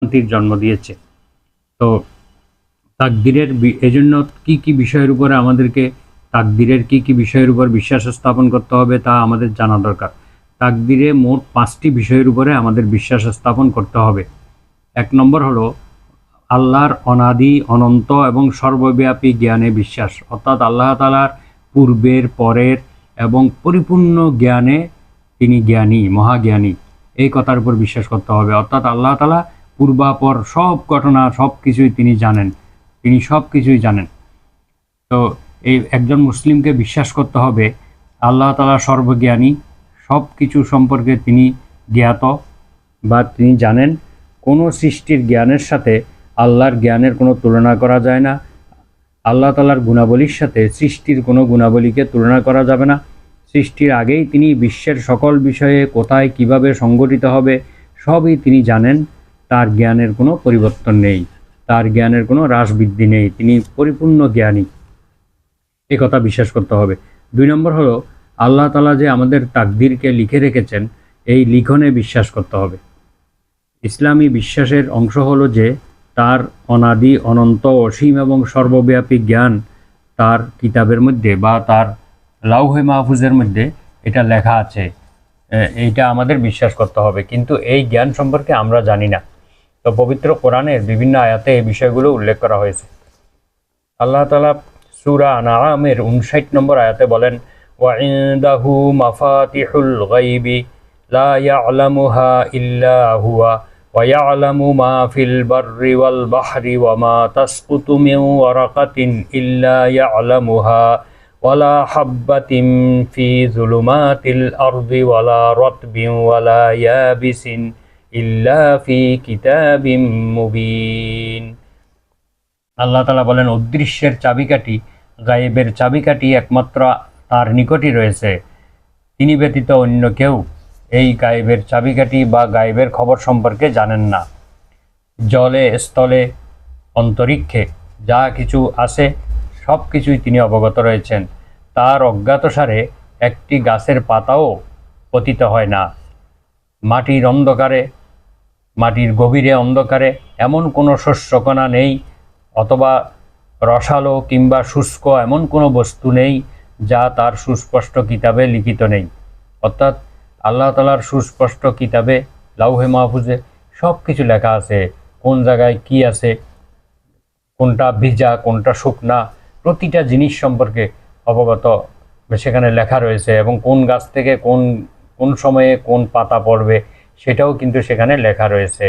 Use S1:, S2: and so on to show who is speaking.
S1: শান্তির জন্ম দিয়েছে। তো তাকদীরের এজন্য কি কি বিষয়ের উপরে আমাদেরকে তাকদীরের কি কি বিষয়ের উপর বিশ্বাস স্থাপন করতে হবে তা আমাদের জানা দরকার। তাকদীরে মোট 5টি বিষয়ের উপরে আমাদের বিশ্বাস স্থাপন করতে হবে। 1 নম্বর হলো আল্লাহর অনাদি, অনন্ত এবং সর্বব্যাপী জ্ঞানে বিশ্বাস, অর্থাৎ আল্লাহ তাআলার পূর্বের, পরের এবং পরিপূর্ণ জ্ঞানে তিনি জ্ঞানী, মহাজ্ঞানী, এই কথার উপর বিশ্বাস করতে হবে। অর্থাৎ আল্লাহ তাআলা পূর্বাপর সব ঘটনা সব কিছুই তিনি জানেন, তিনি সব কিছুই জানেন। তো এই একজন মুসলিমকে বিশ্বাস করতে হবে আল্লাহ তাআলা সর্বজ্ঞানী, সব কিছু সম্পর্কে তিনি জ্ঞাত বা তিনি জানেন। কোনো সৃষ্টির জ্ঞানের সাথে আল্লাহর জ্ঞানের কোনো তুলনা করা যায় না। আল্লাহ তাআলার গুণাবলীর সাথে সৃষ্টির কোনো গুণাবলীকে তুলনা করা যাবে না। সৃষ্টির আগেই তিনি বিশ্বের সকল বিষয়ে কোথায় কিভাবে সংঘটিত হবে সবই তিনি জানেন। তার জ্ঞানের কোনো পরিবর্তন নেই, তার জ্ঞানের কোনো হ্রাস বৃদ্ধি নেই, তিনি পরিপূর্ণ জ্ঞানী, এ কথা বিশ্বাস করতে হবে। 2 নম্বর হলো আল্লাহ তাআলা যে আমাদের তাকদীরকে লিখে রেখেছেন, এই লিখনে বিশ্বাস করতে হবে। ইসলামী বিশ্বাসের অংশ হলো যে তার অনাদি, অনন্ত, অসীম এবং সর্বব্যাপী জ্ঞান তার কিতাবের মধ্যে বা তার লাউহে মাহফুজের মধ্যে এটা লেখা আছে। এইটা আমাদের বিশ্বাস করতে হবে, কিন্তু এই জ্ঞান সম্পর্কে আমরা জানি না। তো পবিত্র কোরআনের বিভিন্ন আয়াতে এই বিষয়গুলো উল্লেখ করা হয়েছে। আল্লাহ তাআলা সূরা আনআমের 59 নম্বর আয়াতে বলেন, ওয়া ইনদাহু মাফাতিহুল গায়বি লা ইয়ালামুহা ইল্লা হুয়া ওয়া ইয়ালামু মা ফিল বাররি ওয়াল বাহরি ওয়া মা তাসকুতু মিন ওয়ারাকাতিন ইল্লা ইয়ালামুহা ওয়ালা হাব্বাতিন ফি যুলুমাতিল আরদি ওয়ালা রাতবিন ওয়ালা ইয়াবিসিন ইল্লা ফি কিতাবিম মুবিন। আল্লাহ তাআলা বলেন, অদৃশ্যের চাবিকাঠি, গায়েবের চাবিকাঠি একমাত্র তার নিকটই রয়েছে। তিনি ব্যতীত অন্য কেউ এই গায়েবের চাবিকাঠি বা গায়েবের খবর সম্পর্কে জানেন না। জলে, স্থলে, অন্তরিক্ষে যা কিছু আছে সব কিছুই তিনি অবগত রয়েছেন। তার অজ্ঞাতসারে একটি গাছের পাতাও পতিত হয় না। মাটির অন্ধকারে, মাটির গভীরে অন্ধকারে এমন কোনো শস্যকণা নেই অথবা রসালো কিংবা শুষ্ক এমন কোনো বস্তু নেই যা তার সুস্পষ্ট কিতাবে লিখিত নেই। অর্থাৎ আল্লাহ তাআলার সুস্পষ্ট কিতাবে লাউহে মাহফুজে সব কিছু লেখা আছে, কোন জায়গায় কি আছে, কোনটা ভিজা কোনটা শুকনা, প্রতিটা জিনিস সম্পর্কে অবগত সেখানে লেখা রয়েছে, এবং কোন গাছ থেকে কোন সময়ে কোন পাতা পড়বে সেটাও কিন্তু সেখানে লেখা রয়েছে।